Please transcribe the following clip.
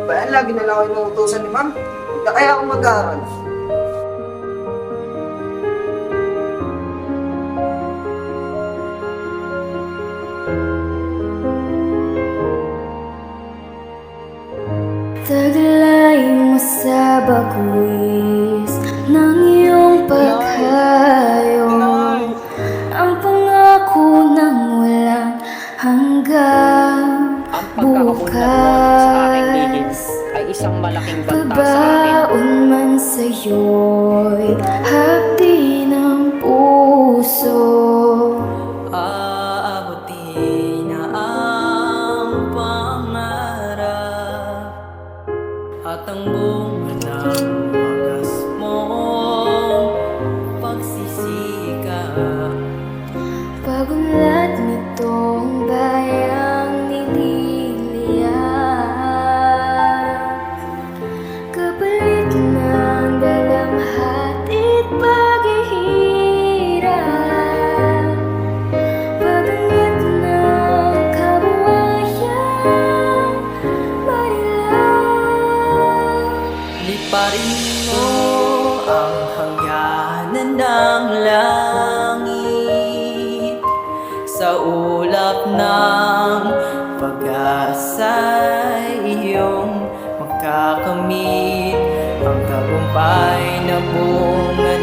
Bayan, lagi na lang ako inuutosan ni ma'am. Na kaya ako mag-aaral. Taglay mo sa baguis ng iyong paghayo, ang pangako ng walang hanggang Ang pagkakaunlad mo sa aking lihim bukas. ay isang malaking banta sa akin. Pagbaon man sa'yo'y hapdi ng puso. Aabutin na ang pangarap at ang bunga ng wagas mong pagsisikap. Pagunlad nitong bayang nililiyak, kapalit ng dalamhati't paghihirap, pagunlad ng kabuhayan, marilang. Liparin mo ang hangganan ng langit sa ulap ng pag-asa'y iyong makakamit ang tagumpay na bunga